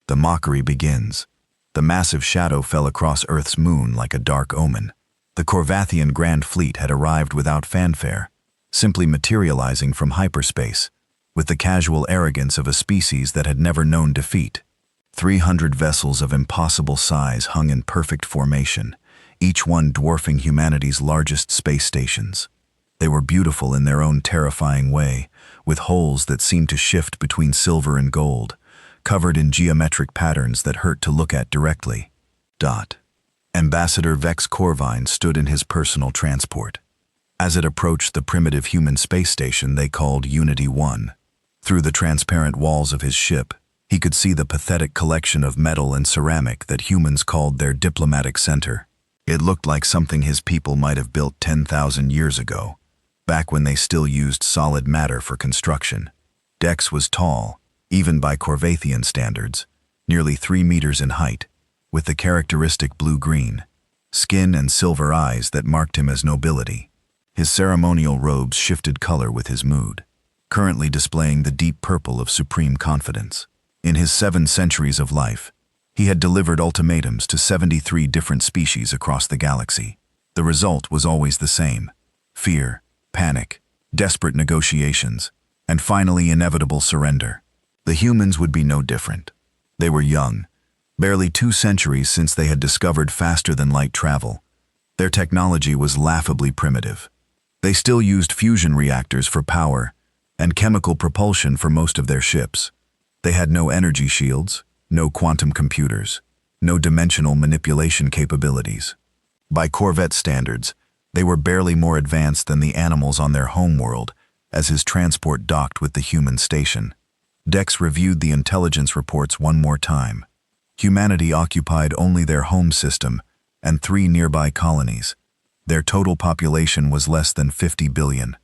The mockery begins. The massive shadow fell across Earth's moon like a dark omen. The Corvathian Grand Fleet had arrived without fanfare, simply materializing from hyperspace, with the casual arrogance of a species that had never known defeat. 300 vessels of impossible size hung in perfect formation, each one dwarfing humanity's largest space stations. They were beautiful in their own terrifying way, with holes that seemed to shift between silver and gold, covered in geometric patterns that hurt to look at directly. Ambassador Vex Corvine stood in his personal transport. As it approached the primitive human space station they called Unity 1, through the transparent walls of his ship, he could see the pathetic collection of metal and ceramic that humans called their diplomatic center. It looked like something his people might have built 10,000 years ago, back when they still used solid matter for construction. Dex was tall, even by Corvathian standards, nearly 3 meters in height, with the characteristic blue-green skin and silver eyes that marked him as nobility. His ceremonial robes shifted color with his mood, currently displaying the deep purple of supreme confidence. In his 7 centuries of life, he had delivered ultimatums to 73 different species across the galaxy. The result was always the same: fear, panic, desperate negotiations, and finally inevitable surrender. The humans would be no different. They were young, barely 2 centuries since they had discovered faster-than-light travel. Their technology was laughably primitive. They still used fusion reactors for power and chemical propulsion for most of their ships. They had no energy shields, no quantum computers, no dimensional manipulation capabilities. By Corvette standards, they were barely more advanced than the animals on their homeworld as his transport docked with the human station. Dex reviewed the intelligence reports one more time. Humanity occupied only their home system and 3 nearby colonies. Their total population was less than 50 billion,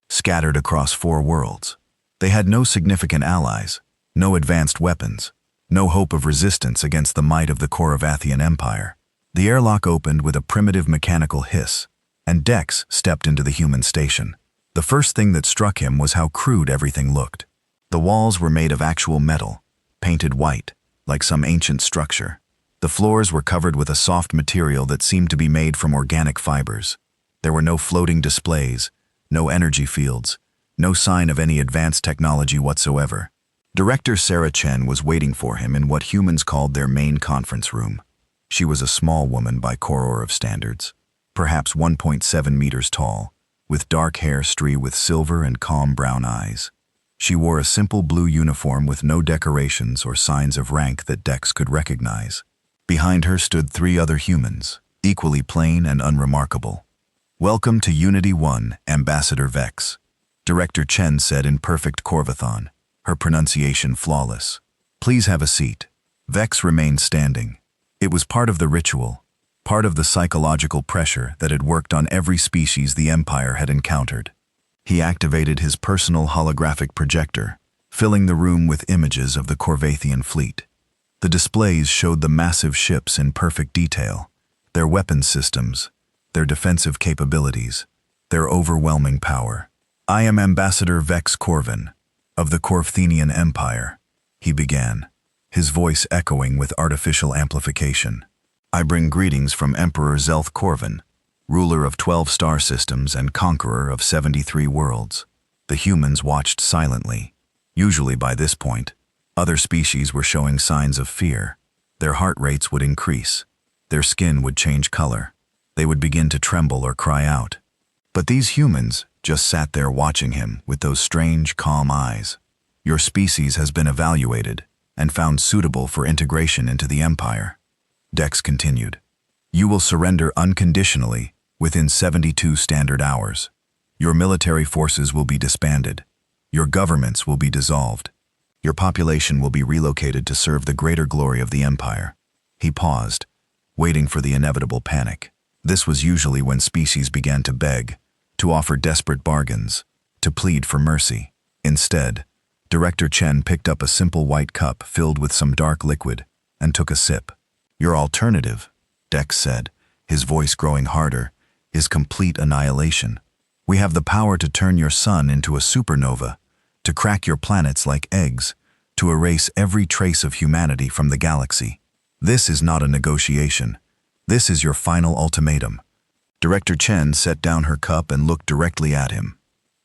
scattered across 4 worlds. They had no significant allies, no advanced weapons, no hope of resistance against the might of the Corvathian Empire. The airlock opened with a primitive mechanical hiss, and Dex stepped into the human station. The first thing that struck him was how crude everything looked. The walls were made of actual metal, painted white, like some ancient structure. The floors were covered with a soft material that seemed to be made from organic fibers. There were no floating displays, no energy fields, no sign of any advanced technology whatsoever. Director Sarah Chen was waiting for him in what humans called their main conference room. She was a small woman by Kororov standards, perhaps 1.7 meters tall, with dark hair streaked with silver and calm brown eyes. She wore a simple blue uniform with no decorations or signs of rank that Dex could recognize. Behind her stood 3 other humans, equally plain and unremarkable. "Welcome to Unity 1, Ambassador Vex," Director Chen said in perfect Corvathon, her pronunciation flawless. "Please have a seat." Vex remained standing. It was part of the ritual, part of the psychological pressure that had worked on every species the Empire had encountered. He activated his personal holographic projector, filling the room with images of the Corvathian fleet. The displays showed the massive ships in perfect detail, their weapons systems, their defensive capabilities, their overwhelming power. "I am Ambassador Vex Corvin, of the Corvathenian Empire," he began, his voice echoing with artificial amplification. "I bring greetings from Emperor Zelth Corvin, ruler of 12 star systems and conqueror of 73 worlds." The humans watched silently. Usually by this point, other species were showing signs of fear. Their heart rates would increase. Their skin would change color. They would begin to tremble or cry out. But these humans just sat there watching him with those strange, calm eyes. "Your species has been evaluated and found suitable for integration into the Empire," Dex continued. "You will surrender unconditionally within 72 standard hours. Your military forces will be disbanded. Your governments will be dissolved. Your population will be relocated to serve the greater glory of the Empire." He paused, waiting for the inevitable panic. This was usually when species began to beg, to offer desperate bargains, to plead for mercy. Instead, Director Chen picked up a simple white cup filled with some dark liquid and took a sip. "Your alternative," Dex said, his voice growing harder, "is complete annihilation. We have the power to turn your sun into a supernova, to crack your planets like eggs, to erase every trace of humanity from the galaxy. This is not a negotiation. This is your final ultimatum. Director Chen set down her cup and looked directly at him.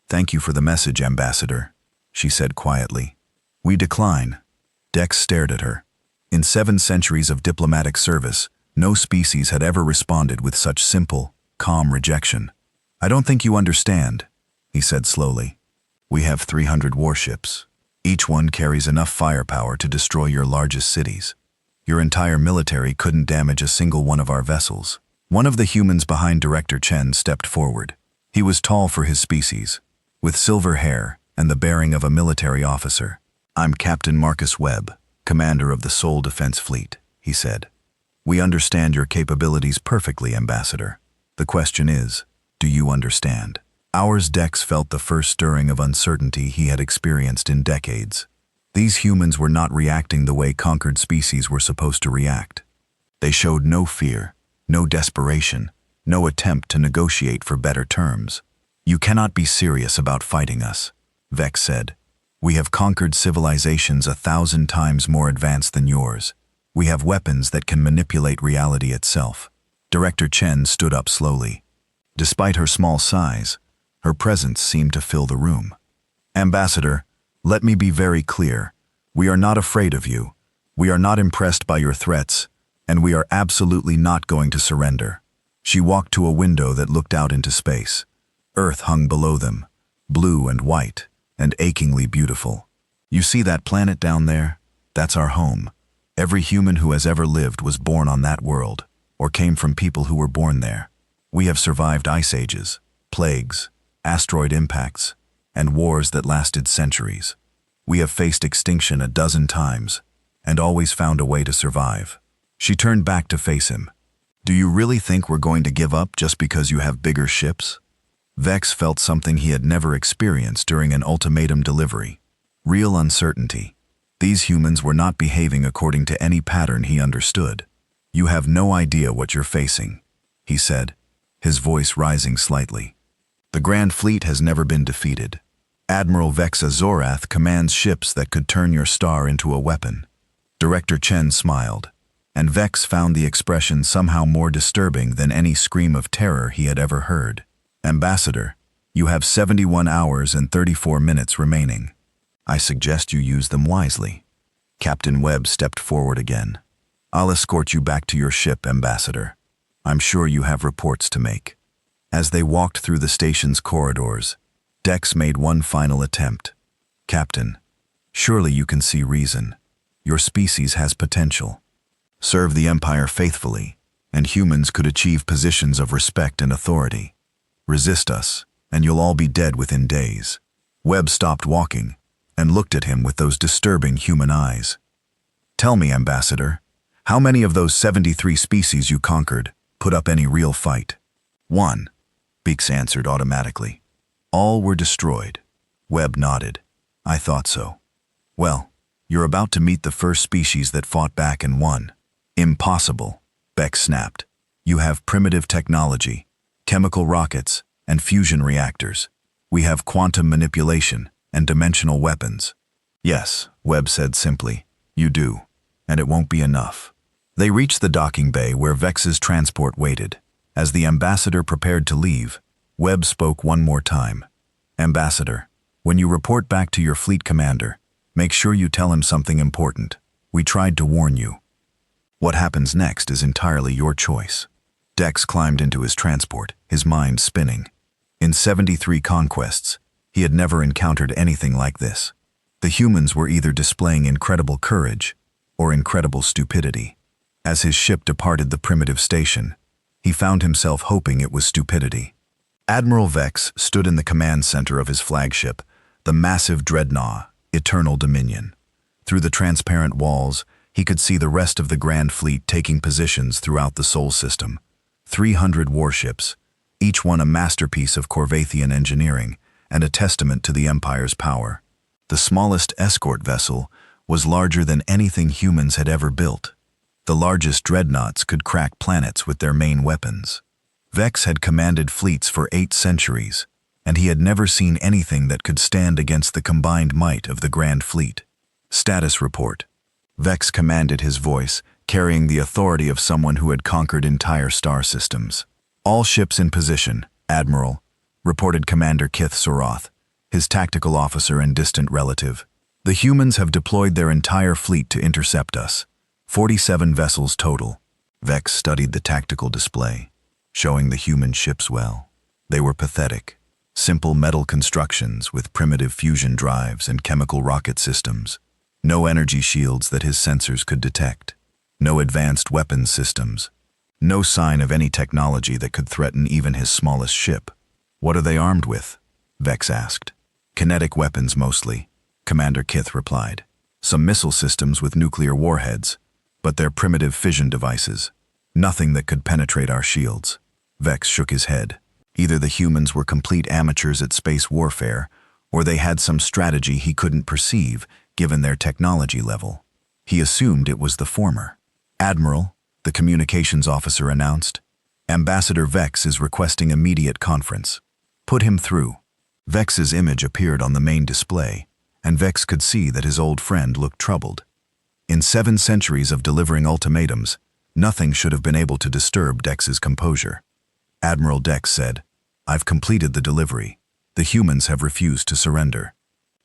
"Thank you for the message, Ambassador," she said quietly. "We decline." Dex stared at her. In 7 centuries of diplomatic service, no species had ever responded with such simple, calm rejection. "I don't think you understand," he said slowly. "We have 300 warships. Each one carries enough firepower to destroy your largest cities. Your entire military couldn't damage a single one of our vessels." One of the humans behind Director Chen stepped forward. He was tall for his species, with silver hair and the bearing of a military officer. "I'm Captain Marcus Webb, commander of the Seoul Defense Fleet," he said. "We understand your capabilities perfectly, Ambassador. The question is, do you understand?" Ours Dex felt the first stirring of uncertainty he had experienced in decades. These humans were not reacting the way conquered species were supposed to react. They showed no fear, no desperation, no attempt to negotiate for better terms. "You cannot be serious about fighting us," Vex said. "We have conquered civilizations 1,000 times more advanced than yours. We have weapons that can manipulate reality itself." Director Chen stood up slowly. Despite her small size, her presence seemed to fill the room. "Ambassador, let me be very clear. We are not afraid of you. We are not impressed by your threats, and we are absolutely not going to surrender." She walked to a window that looked out into space. Earth hung below them, blue and white, and achingly beautiful. "You see that planet down there? That's our home. Every human who has ever lived was born on that world, or came from people who were born there. We have survived ice ages, plagues, asteroid impacts, and wars that lasted centuries. We have faced extinction 12 times, and always found a way to survive." She turned back to face him. "Do you really think we're going to give up just because you have bigger ships?" Vex felt something he had never experienced during an ultimatum delivery. Real uncertainty. These humans were not behaving according to any pattern he understood. "You have no idea what you're facing," he said, his voice rising slightly. "The Grand Fleet has never been defeated. Admiral Vexa Zorath commands ships that could turn your star into a weapon." Director Chen smiled, and Vex found the expression somehow more disturbing than any scream of terror he had ever heard. "Ambassador, you have 71 hours and 34 minutes remaining. I suggest you use them wisely." Captain Webb stepped forward again. "I'll escort you back to your ship, Ambassador. I'm sure you have reports to make." As they walked through the station's corridors, Dex made one final attempt. "Captain, surely you can see reason. Your species has potential. Serve the Empire faithfully, and humans could achieve positions of respect and authority. Resist us, and you'll all be dead within days." Webb stopped walking and looked at him with those disturbing human eyes. "Tell me, Ambassador, how many of those 73 species you conquered put up any real fight?" "One," Beeks answered automatically. "All were destroyed." Webb nodded. "I thought so." "Well, you're about to meet the first species that fought back and won." "Impossible," Beck snapped. "You have primitive technology, chemical rockets, and fusion reactors. We have quantum manipulation and dimensional weapons." "Yes," Webb said simply. "You do, and it won't be enough." They reached the docking bay where Vex's transport waited. As the ambassador prepared to leave, Webb spoke one more time. "Ambassador, when you report back to your fleet commander, make sure you tell him something important. We tried to warn you. What happens next is entirely your choice." Dex climbed into his transport, his mind spinning. In 73 conquests, he had never encountered anything like this. The humans were either displaying incredible courage or incredible stupidity. As his ship departed the primitive station, he found himself hoping it was stupidity. Admiral Vex stood in the command center of his flagship, the massive dreadnought, Eternal Dominion. Through the transparent walls, he could see the rest of the Grand Fleet taking positions throughout the Sol system. 300 warships, each one a masterpiece of Corvathian engineering and a testament to the Empire's power. The smallest escort vessel was larger than anything humans had ever built. The largest dreadnoughts could crack planets with their main weapons. Vex had commanded fleets for 8 centuries, and he had never seen anything that could stand against the combined might of the Grand Fleet. Status report. Vex commanded his voice, carrying the authority of someone who had conquered entire star systems. All ships in position, Admiral, reported Commander Kith Soroth, his tactical officer and distant relative. The humans have deployed their entire fleet to intercept us. 47 vessels total. Vex studied the tactical display, showing the human ships well. They were pathetic. Simple metal constructions with primitive fusion drives and chemical rocket systems. No energy shields that his sensors could detect. No advanced weapons systems. No sign of any technology that could threaten even his smallest ship. What are they armed with? Vex asked. Kinetic weapons mostly, Commander Kith replied. Some missile systems with nuclear warheads, but they're primitive fission devices. Nothing that could penetrate our shields. Vex shook his head. Either the humans were complete amateurs at space warfare, or they had some strategy he couldn't perceive given their technology level. He assumed it was the former. Admiral, the communications officer announced, Ambassador Vex is requesting immediate conference. Put him through. Vex's image appeared on the main display, and Vex could see that his old friend looked troubled. In 7 centuries of delivering ultimatums, nothing should have been able to disturb Dex's composure. Admiral Dex said, I've completed the delivery. The humans have refused to surrender.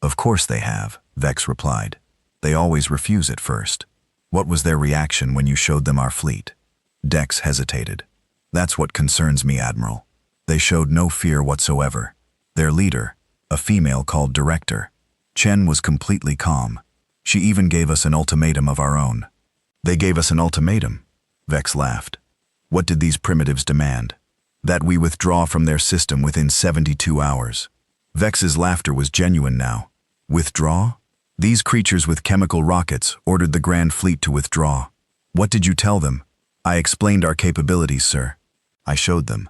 Of course they have, Vex replied. They always refuse at first. What was their reaction when you showed them our fleet? Dex hesitated. That's what concerns me, Admiral. They showed no fear whatsoever. Their leader, a female called Director, Chen, was completely calm. She even gave us an ultimatum of our own. They gave us an ultimatum? Vex laughed. What did these primitives demand? That we withdraw from their system within 72 hours. Vex's laughter was genuine now. Withdraw? These creatures with chemical rockets ordered the Grand Fleet to withdraw. What did you tell them? I explained our capabilities, sir. I showed them.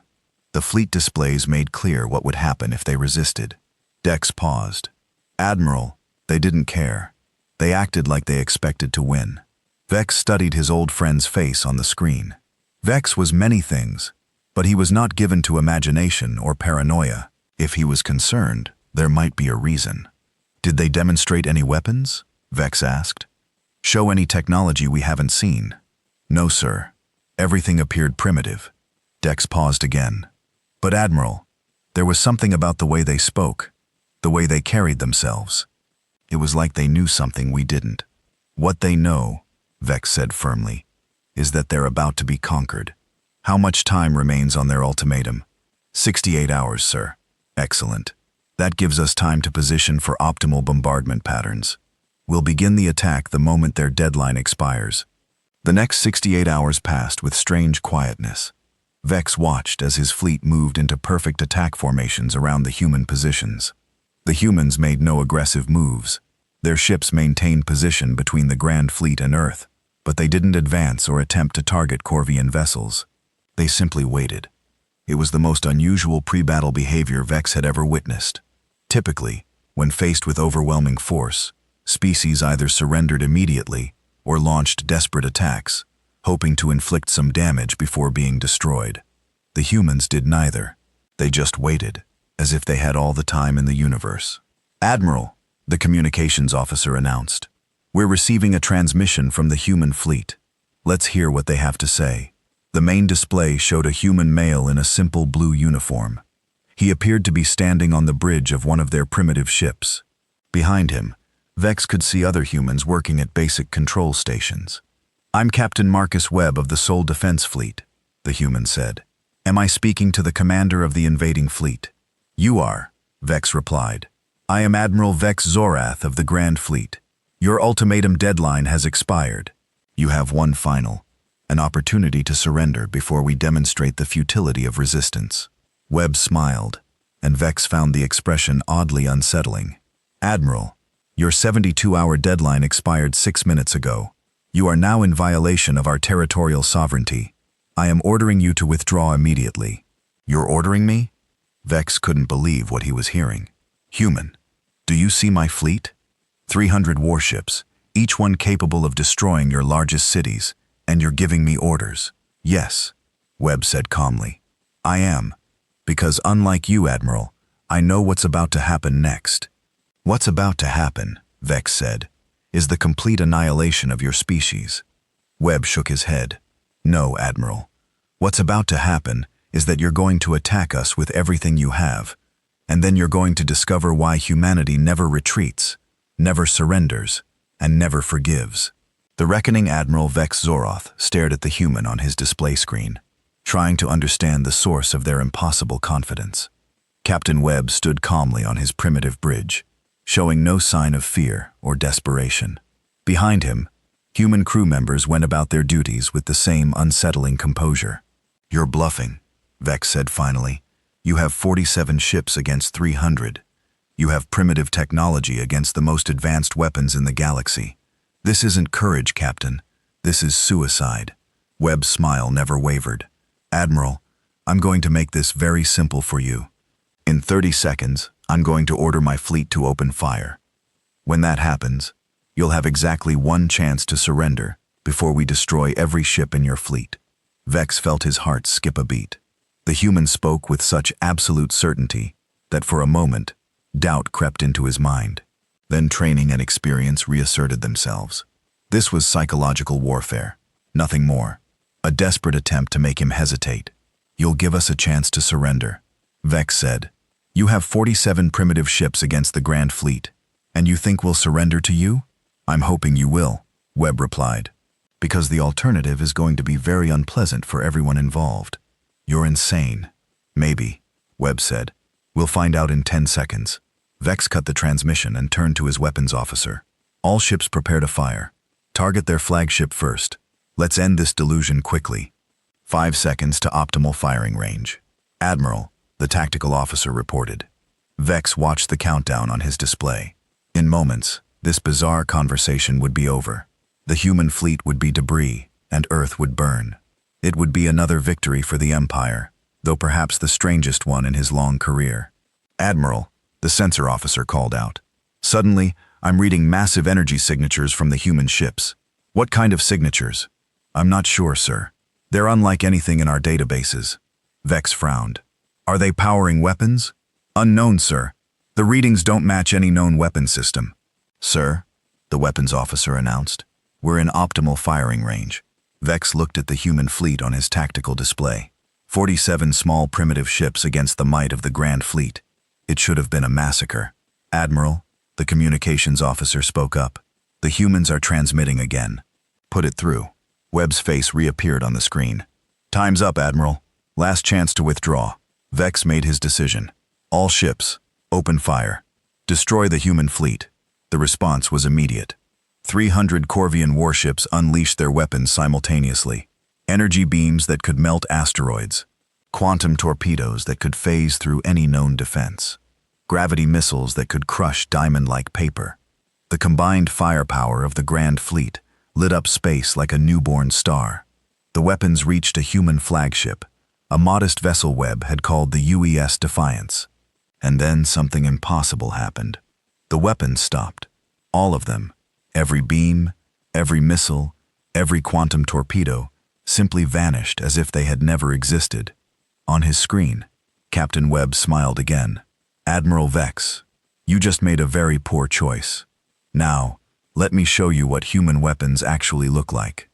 The fleet displays made clear what would happen if they resisted. Dex paused. Admiral, they didn't care. They acted like they expected to win. Vex studied his old friend's face on the screen. Vex was many things, but he was not given to imagination or paranoia. If he was concerned, there might be a reason. Did they demonstrate any weapons? Vex asked. Show any technology we haven't seen? No, sir. Everything appeared primitive. Dex paused again. But Admiral, there was something about the way they spoke, the way they carried themselves. It was like they knew something we didn't. What they know, Vex said firmly, is that they're about to be conquered. How much time remains on their ultimatum? 68 hours, sir. Excellent. That gives us time to position for optimal bombardment patterns. We'll begin the attack the moment their deadline expires. The next 68 hours passed with strange quietness. Vex watched as his fleet moved into perfect attack formations around the human positions. The humans made no aggressive moves. Their ships maintained position between the Grand Fleet and Earth, but they didn't advance or attempt to target Corvian vessels. They simply waited. It was the most unusual pre-battle behavior Vex had ever witnessed. Typically, when faced with overwhelming force, species either surrendered immediately or launched desperate attacks, hoping to inflict some damage before being destroyed. The humans did neither. They just waited, as if they had all the time in the universe. Admiral, the communications officer announced, we're receiving a transmission from the human fleet. Let's hear what they have to say. The main display showed a human male in a simple blue uniform. He appeared to be standing on the bridge of one of their primitive ships. Behind him, Vex could see other humans working at basic control stations. I'm Captain Marcus Webb of the Sol Defense Fleet, the human said. Am I speaking to the commander of the invading fleet? You are, Vex replied. I am Admiral Vex Zorath of the Grand Fleet. Your ultimatum deadline has expired. You have one final, an opportunity to surrender before we demonstrate the futility of resistance. Webb smiled, and Vex found the expression oddly unsettling. Admiral, your 72-hour deadline expired 6 minutes ago. You are now in violation of our territorial sovereignty. I am ordering you to withdraw immediately. You're ordering me? Vex couldn't believe what he was hearing. Human, do you see my fleet? 300 warships, each one capable of destroying your largest cities, and you're giving me orders. Yes, Webb said calmly. I am. Because unlike you, Admiral, I know what's about to happen next. What's about to happen? Vex said. is the complete annihilation of your species. Webb shook his head. No, Admiral. What's about to happen is that you're going to attack us with everything you have, and then you're going to discover why humanity never retreats, never surrenders, and never forgives. The reckoning Admiral Vex Zoroth stared at the human on his display screen, trying to understand the source of their impossible confidence. Captain Webb stood calmly on his primitive bridge, showing no sign of fear or desperation. Behind him, human crew members went about their duties with the same unsettling composure. You're bluffing, Vex said finally. You have 47 ships against 300. You have primitive technology against the most advanced weapons in the galaxy. This isn't courage, Captain. This is suicide. Webb's smile never wavered. Admiral, I'm going to make this very simple for you. In 30 seconds, I'm going to order my fleet to open fire. When that happens, you'll have exactly one chance to surrender before we destroy every ship in your fleet. Vex felt his heart skip a beat. The human spoke with such absolute certainty that for a moment, doubt crept into his mind. Then training and experience reasserted themselves. This was psychological warfare, nothing more. A desperate attempt to make him hesitate. You'll give us a chance to surrender, Vex said. You have 47 primitive ships against the Grand Fleet, and you think we'll surrender to you? I'm hoping you will, Webb replied, because the alternative is going to be very unpleasant for everyone involved. You're insane. Maybe, Webb said. We'll find out in 10 seconds. Vex cut the transmission and turned to his weapons officer. All ships prepare to fire. Target their flagship first. Let's end this delusion quickly. 5 seconds to optimal firing range. Admiral, the tactical officer reported. Vex watched the countdown on his display. In moments, this bizarre conversation would be over. The human fleet would be debris, and Earth would burn. It would be another victory for the Empire, though perhaps the strangest one in his long career. Admiral, the sensor officer called out. Suddenly, I'm reading massive energy signatures from the human ships. What kind of signatures? I'm not sure, sir. They're unlike anything in our databases. Vex frowned. Are they powering weapons? Unknown, sir. The readings don't match any known weapon system. Sir, the weapons officer announced, we're in optimal firing range. Vex looked at the human fleet on his tactical display. 47 small primitive ships against the might of the Grand Fleet. It should have been a massacre. Admiral, the communications officer spoke up. The humans are transmitting again. Put it through. Webb's face reappeared on the screen. Time's up, Admiral. Last chance to withdraw. Vex made his decision. All ships, open fire. Destroy the human fleet. The response was immediate. 300 Corvian warships unleashed their weapons simultaneously. Energy beams that could melt asteroids. Quantum torpedoes that could phase through any known defense. Gravity missiles that could crush diamond-like paper. The combined firepower of the Grand Fleet lit up space like a newborn star. The weapons reached a human flagship. A modest vessel Webb had called the UES Defiance. And then something impossible happened. The weapons stopped. All of them. Every beam, every missile, every quantum torpedo simply vanished as if they had never existed. On his screen, Captain Webb smiled again. Admiral Vex, you just made a very poor choice. Now, let me show you what human weapons actually look like.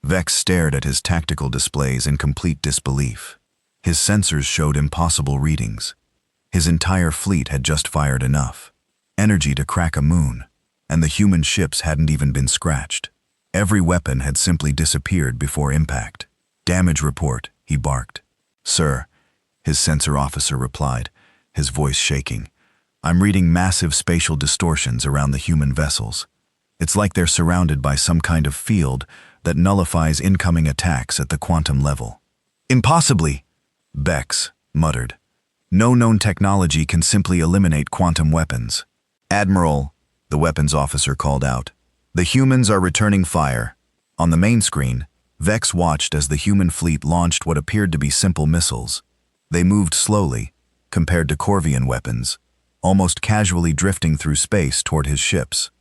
Vex stared at his tactical displays in complete disbelief. His sensors showed impossible readings. His entire fleet had just fired enough energy to crack a moon, and the human ships hadn't even been scratched. Every weapon had simply disappeared before impact. Damage report, he barked. Sir, his sensor officer replied, his voice shaking. I'm reading massive spatial distortions around the human vessels. It's like they're surrounded by some kind of field that nullifies incoming attacks at the quantum level. Impossibly, Vex muttered. No known technology can simply eliminate quantum weapons. Admiral, the weapons officer called out. The humans are returning fire. On the main screen, Vex watched as the human fleet launched what appeared to be simple missiles. They moved slowly, compared to Corvian weapons, almost casually drifting through space toward his ships.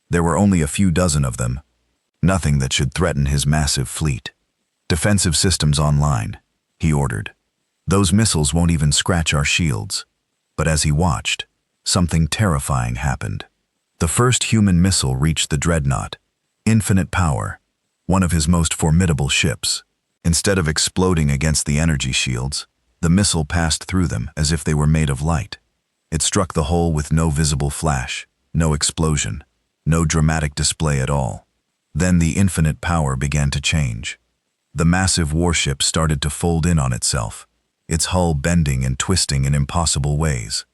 There were only a few dozen of them. Nothing that should threaten his massive fleet. Defensive systems online, he ordered. Those missiles won't even scratch our shields. But as he watched, something terrifying happened. The first human missile reached the dreadnought, Infinite Power, one of his most formidable ships. Instead of exploding against the energy shields, the missile passed through them as if they were made of light. It struck the hull with no visible flash, no explosion, no dramatic display at all. Then the Infinite Power began to change. The massive warship started to fold in on itself, its hull bending and twisting in impossible ways.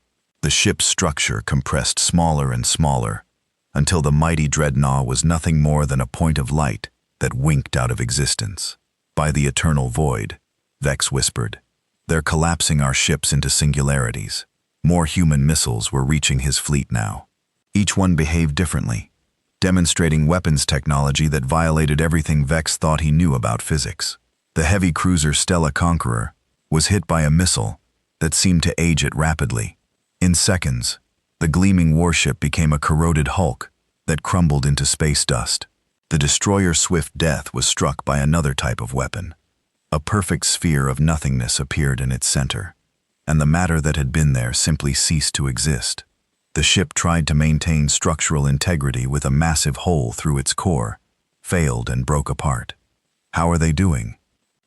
The ship's structure compressed smaller and smaller, until the mighty dreadnought was nothing more than a point of light that winked out of existence. "By the eternal void," Vex whispered. "They're collapsing our ships into singularities." More human missiles were reaching his fleet now. Each one behaved differently, demonstrating weapons technology that violated everything Vex thought he knew about physics. The heavy cruiser Stella Conqueror was hit by a missile that seemed to age it rapidly. In seconds, the gleaming warship became a corroded hulk that crumbled into space dust. The destroyer Swift Death was struck by another type of weapon. A perfect sphere of nothingness appeared in its center, and the matter that had been there simply ceased to exist. The ship tried to maintain structural integrity with a massive hole through its core, failed and broke apart. "How are they doing?"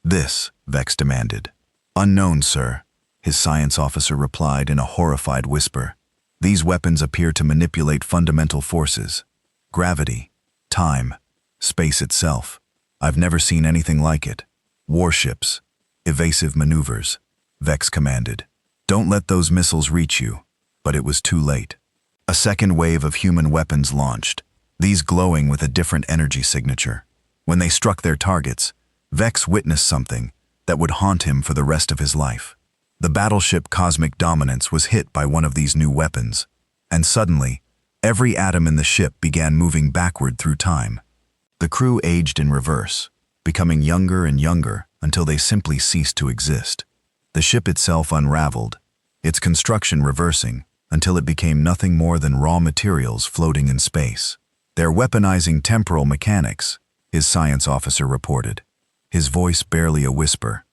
"This," Vex demanded. "Unknown, sir," his science officer replied in a horrified whisper. "These weapons appear to manipulate fundamental forces. Gravity, time, space itself. I've never seen anything like it. Warships, evasive maneuvers," Vex commanded. "Don't let those missiles reach you." But it was too late. A second wave of human weapons launched, these glowing with a different energy signature. When they struck their targets, Vex witnessed something that would haunt him for the rest of his life. The battleship Cosmic Dominance was hit by one of these new weapons, and suddenly, every atom in the ship began moving backward through time. The crew aged in reverse, becoming younger and younger until they simply ceased to exist. The ship itself unraveled, its construction reversing, until it became nothing more than raw materials floating in space. "They're weaponizing temporal mechanics," his science officer reported, his voice barely a whisper.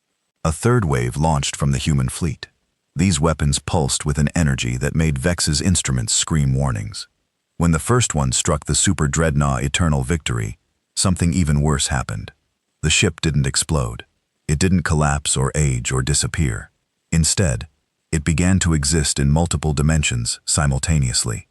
A third wave launched from the human fleet. These weapons pulsed with an energy that made Vex's instruments scream warnings. When the first one struck the super dreadnought Eternal Victory, something even worse happened. The ship didn't explode. It didn't collapse or age or disappear. Instead, it began to exist in multiple dimensions simultaneously.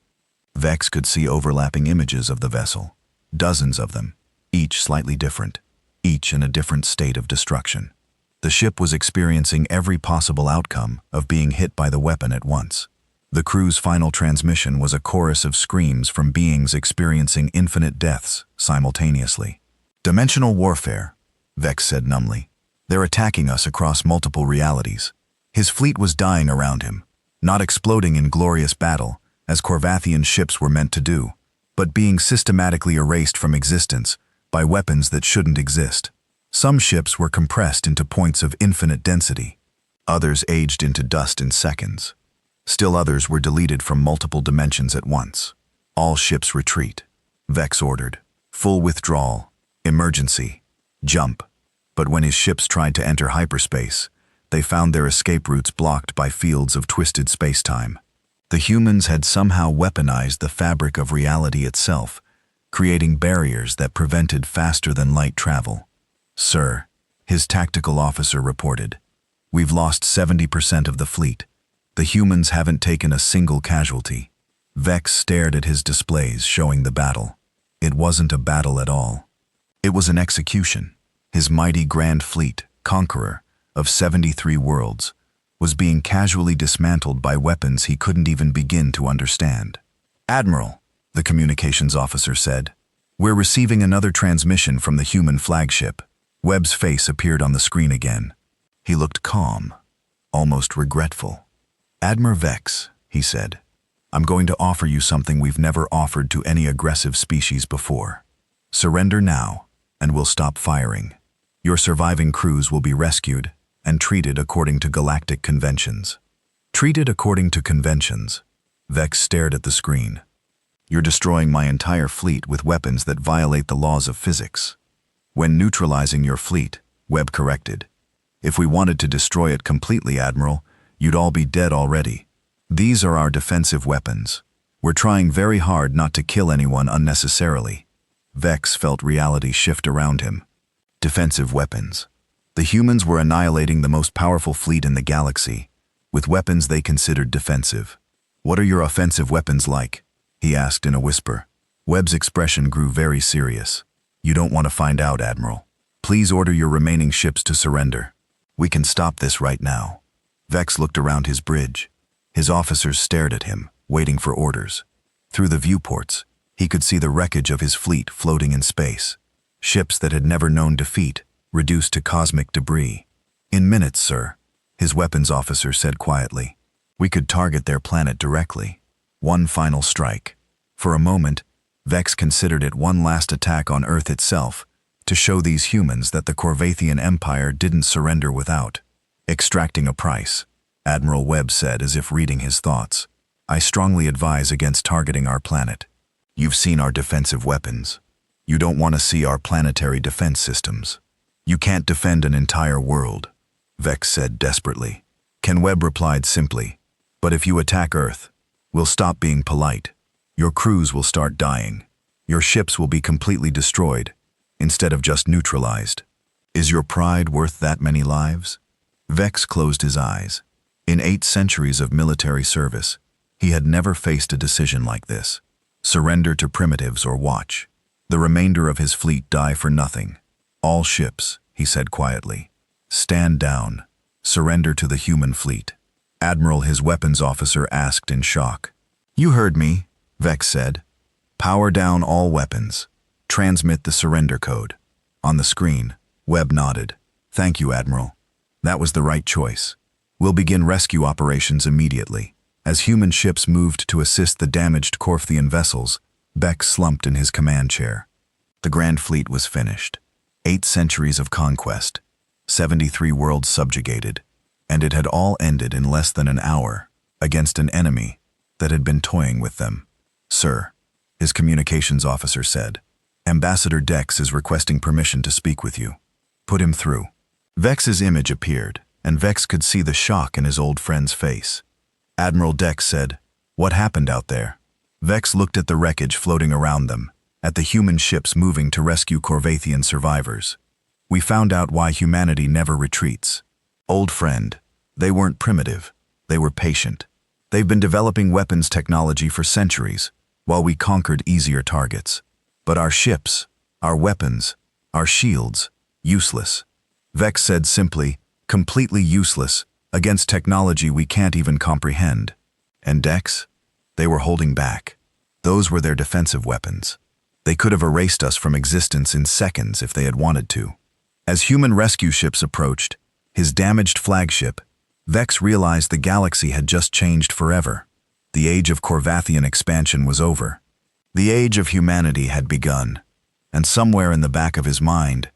Vex could see overlapping images of the vessel, dozens of them, each slightly different, each in a different state of destruction. The ship was experiencing every possible outcome of being hit by the weapon at once. The crew's final transmission was a chorus of screams from beings experiencing infinite deaths simultaneously. "Dimensional warfare," Vex said numbly. "They're attacking us across multiple realities." His fleet was dying around him, not exploding in glorious battle, as Corvathian ships were meant to do, but being systematically erased from existence by weapons that shouldn't exist. Some ships were compressed into points of infinite density. Others aged into dust in seconds. Still others were deleted from multiple dimensions at once. "All ships retreat," Vex ordered. "Full withdrawal, emergency, jump." But when his ships tried to enter hyperspace, they found their escape routes blocked by fields of twisted spacetime. The humans had somehow weaponized the fabric of reality itself, creating barriers that prevented faster-than-light travel. "Sir," his tactical officer reported, "we've lost 70% of the fleet. The humans haven't taken a single casualty." Vex stared at his displays showing the battle. It wasn't a battle at all. It was an execution. His mighty grand fleet, Conqueror, of 73 worlds, was being casually dismantled by weapons he couldn't even begin to understand. "Admiral," the communications officer said, "we're receiving another transmission from the human flagship." Webb's face appeared on the screen again. He looked calm, almost regretful. "Admiral Vex," he said, "I'm going to offer you something we've never offered to any aggressive species before. Surrender now, and we'll stop firing. Your surviving crews will be rescued and treated according to galactic conventions." "Treated according to conventions?" Vex stared at the screen. "You're destroying my entire fleet with weapons that violate the laws of physics." "When neutralizing your fleet," Webb corrected. "If we wanted to destroy it completely, Admiral, you'd all be dead already. These are our defensive weapons. We're trying very hard not to kill anyone unnecessarily. Vex felt reality shift around him. Defensive weapons. The humans were annihilating the most powerful fleet in the galaxy, with weapons they considered defensive. "What are your offensive weapons like?" he asked in a whisper. Webb's expression grew very serious. "You don't want to find out, Admiral. Please order your remaining ships to surrender. We can stop this right now." Vex looked around his bridge. His officers stared at him, waiting for orders. Through the viewports, he could see the wreckage of his fleet floating in space. Ships that had never known defeat, reduced to cosmic debris. "In minutes, sir," his weapons officer said quietly. "We could target their planet directly. One final strike." For a moment, Vex considered it one last attack on Earth itself, to show these humans that the Corvathian Empire didn't surrender without extracting a price. Admiral Webb said, as if reading his thoughts, "I strongly advise against targeting our planet. You've seen our defensive weapons. You don't want to see our planetary defense systems. You can't defend an entire world," Vex said desperately. Ken Webb replied simply, "But if you attack Earth, we'll stop being polite. Your crews will start dying. Your ships will be completely destroyed, instead of just neutralized. Is your pride worth that many lives?" Vex closed his eyes. In 8 centuries of military service, he had never faced a decision like this. Surrender to primitives or watch the remainder of his fleet die for nothing. "All ships," he said quietly, "stand down. Surrender to the human fleet." Admiral, his weapons officer, asked in shock. "You heard me," Vex said. "Power down all weapons. Transmit the surrender code." On the screen, Webb nodded. "Thank you, Admiral. That was the right choice. We'll begin rescue operations immediately." As human ships moved to assist the damaged Corvathian vessels, Beck slumped in his command chair. The Grand Fleet was finished. 8 centuries of conquest, 73 worlds subjugated, and it had all ended in less than an hour, against an enemy that had been toying with them. "Sir," his communications officer said, "Ambassador Dex is requesting permission to speak with you." "Put him through." Vex's image appeared, and Vex could see the shock in his old friend's face. Admiral Dex said, "What happened out there?" Vex looked at the wreckage floating around them, at the human ships moving to rescue Corvathian survivors. "We found out why humanity never retreats. Old friend, they weren't primitive, they were patient. They've been developing weapons technology for centuries, while we conquered easier targets. But our ships, our weapons, our shields, useless." Vex said simply, "Completely useless, against technology we can't even comprehend." And Dex? They were holding back. Those were their defensive weapons. They could have erased us from existence in seconds if they had wanted to. As human rescue ships approached, his damaged flagship, Vex realized the galaxy had just changed forever. The age of Corvathian expansion was over. The age of humanity had begun, and somewhere in the back of his mind,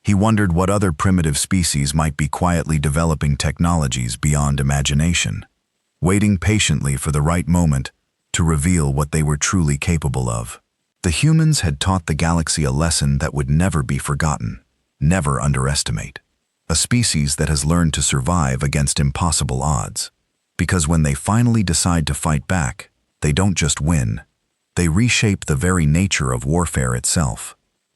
he wondered what other primitive species might be quietly developing technologies beyond imagination, waiting patiently for the right moment to reveal what they were truly capable of. The humans had taught the galaxy a lesson that would never be forgotten. Never underestimate. A species that has learned to survive against impossible odds. Because when they finally decide to fight back, they don't just win. They reshape the very nature of warfare itself.